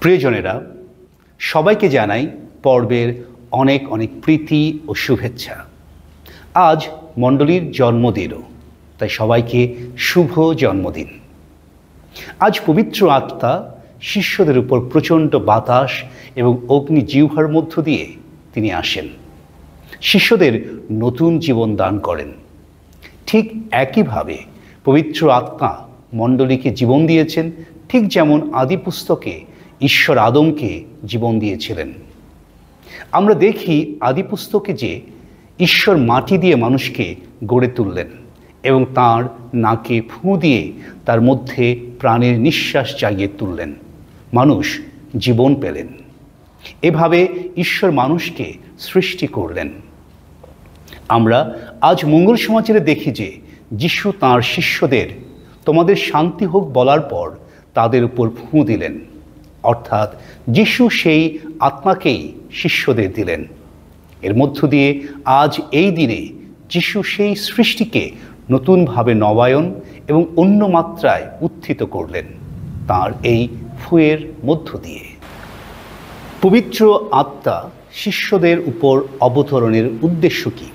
প্রিয়জনেরা, সবাইকে জানাই পর্বের অনেক অনেক প্রীতি ও শুভেচ্ছা। আজ মণ্ডলীর জন্মদিনও, তাই সবাইকে শুভ জন্মদিন। আজ পবিত্র আত্মা শিষ্যদের উপর প্রচণ্ড বাতাস এবং অগ্নি জিহ্বার মধ্য দিয়ে তিনি আসেন, শিষ্যদের নতুন জীবন দান করেন। ঠিক একইভাবে পবিত্র আত্মা মণ্ডলীকে জীবন দিয়েছেন, ঠিক যেমন আদি পুস্তকে ঈশ্বর আদমকে জীবন দিয়েছিলেন। আমরা দেখি আদি পুস্তকে যে ঈশ্বর মাটি দিয়ে মানুষকে গড়ে তুললেন এবং তার নাকে ফুঁ দিয়ে তার মধ্যে প্রাণের নিঃশ্বাস জাগিয়ে তুললেন, মানুষ জীবন পেলেন। এভাবে ঈশ্বর মানুষকে সৃষ্টি করলেন। আমরা আজ মঙ্গল সমাচারে দেখি যে যিশু তাঁর শিষ্যদের তোমাদের শান্তি হোক বলার পর তাদের উপর ফুঁ দিলেন, অর্থাৎ যিশু সেই আত্মাকেই শিষ্যদের দিলেন। এর মধ্য দিয়ে আজ এই দিনে যিশু সেই সৃষ্টিকে নতুনভাবে নবায়ন এবং অন্য মাত্রায় উত্থিত করলেন তাঁর এই ফুঁয়ের মধ্য দিয়ে। পবিত্র আত্মা শিষ্যদের উপর অবতরণের উদ্দেশ্য কী?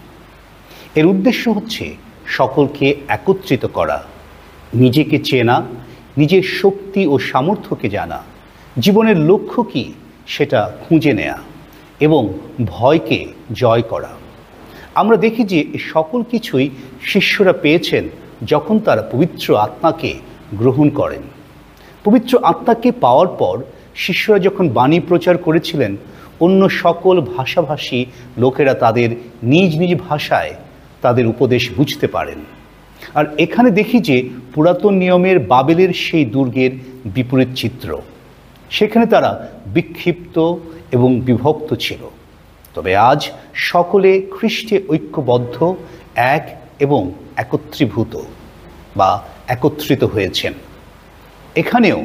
এর উদ্দেশ্য হচ্ছে সকলকে একত্রিত করা, নিজেকে চেনা, নিজের শক্তি ও সামর্থ্যকে জানা, জীবনের লক্ষ্য কী সেটা খুঁজে নেয়া এবং ভয়কে জয় করা। আমরা দেখি যে সকল কিছুই শিষ্যরা পেয়েছেন যখন তারা পবিত্র আত্মাকে গ্রহণ করেন। পবিত্র আত্মাকে পাওয়ার পর শিষ্যরা যখন বাণী প্রচার করেছিলেন, অন্য সকল ভাষাভাষী লোকেরা তাদের নিজ নিজ ভাষায় তাদের উপদেশ বুঝতে পারেন। আর এখানে দেখি যে পুরাতন নিয়মের বাবেলের সেই দুর্গের বিপরীত চিত্র। সেখানে তারা বিক্ষিপ্ত এবং বিভক্ত ছিল, তবে আজ সকলে খ্রিস্টে ঐক্যবদ্ধ, এক এবং একত্রীভূত বা একত্রিত হয়েছেন। এখানেও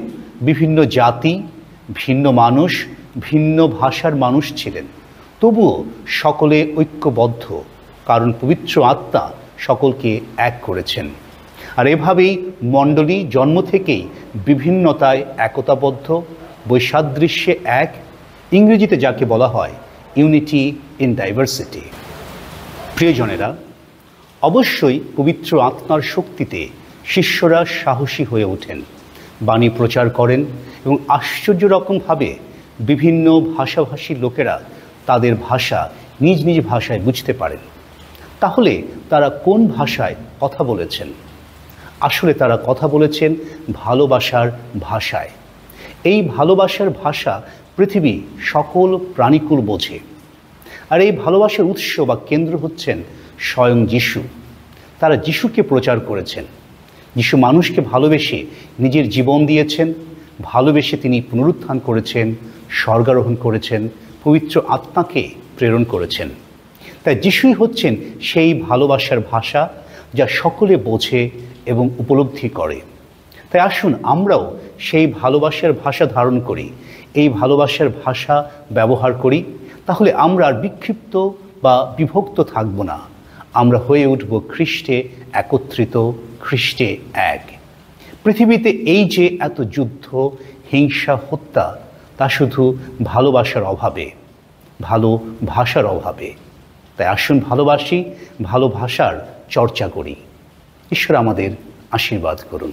বিভিন্ন জাতি, ভিন্ন মানুষ, ভিন্ন ভাষার মানুষ ছিলেন, তবুও সকলে ঐক্যবদ্ধ, কারণ পবিত্র আত্মা সকলকে এক করেছেন। আর এভাবেই মণ্ডলী জন্ম থেকেই বিভিন্নতায় একতাবদ্ধ, বৈসাদৃশ্যে এক, ইংরেজিতে যাকে বলা হয় ইউনিটি ইন ডাইভার্সিটি। প্রিয়জনেরা, অবশ্যই পবিত্র আত্মার শক্তিতে শিষ্যরা সাহসী হয়ে ওঠেন, বাণী প্রচার করেন এবং আশ্চর্য রকমভাবে বিভিন্ন ভাষাভাষী লোকেরা তাদের ভাষা নিজ নিজ ভাষায় বুঝতে পারেন। তাহলে তারা কোন ভাষায় কথা বলেছেন? আসলে তারা কথা বলেছেন ভালোবাসার ভাষায়। এই ভালোবাসার ভাষা পৃথিবী সকল প্রাণীকুল বোঝে। আর এই ভালোবাসার উৎস বা কেন্দ্র হচ্ছেন স্বয়ং যিশু। তারা যিশুকে প্রচার করেছেন। যিশু মানুষকে ভালোবেসে নিজের জীবন দিয়েছেন, ভালোবেসে তিনি পুনরুত্থান করেছেন, স্বর্গারোহণ করেছেন, পবিত্র আত্মাকে প্রেরণ করেছেন। তাই যিশুই হচ্ছেন সেই ভালোবাসার ভাষা যা সকলে বোঝে এবং উপলব্ধি করে। তাই আসুন আমরাও সেই ভালোবাসার ভাষা ধারণ করি, এই ভালোবাসার ভাষা ব্যবহার করি। তাহলে আমরা আর বিক্ষিপ্ত বা বিভক্ত থাকব না, আমরা হয়ে উঠব খ্রিস্টে একত্রিত, খ্রিস্টে এক। পৃথিবীতে এই যে এত যুদ্ধ, হিংসা, হত্যা, তা শুধু ভালোবাসার অভাবে, ভালো ভাষার অভাবে। তাই আসুন ভালোবাসি, ভালো ভাষার চর্চা করি। ঈশ্বর আমাদের আশীর্বাদ করুন।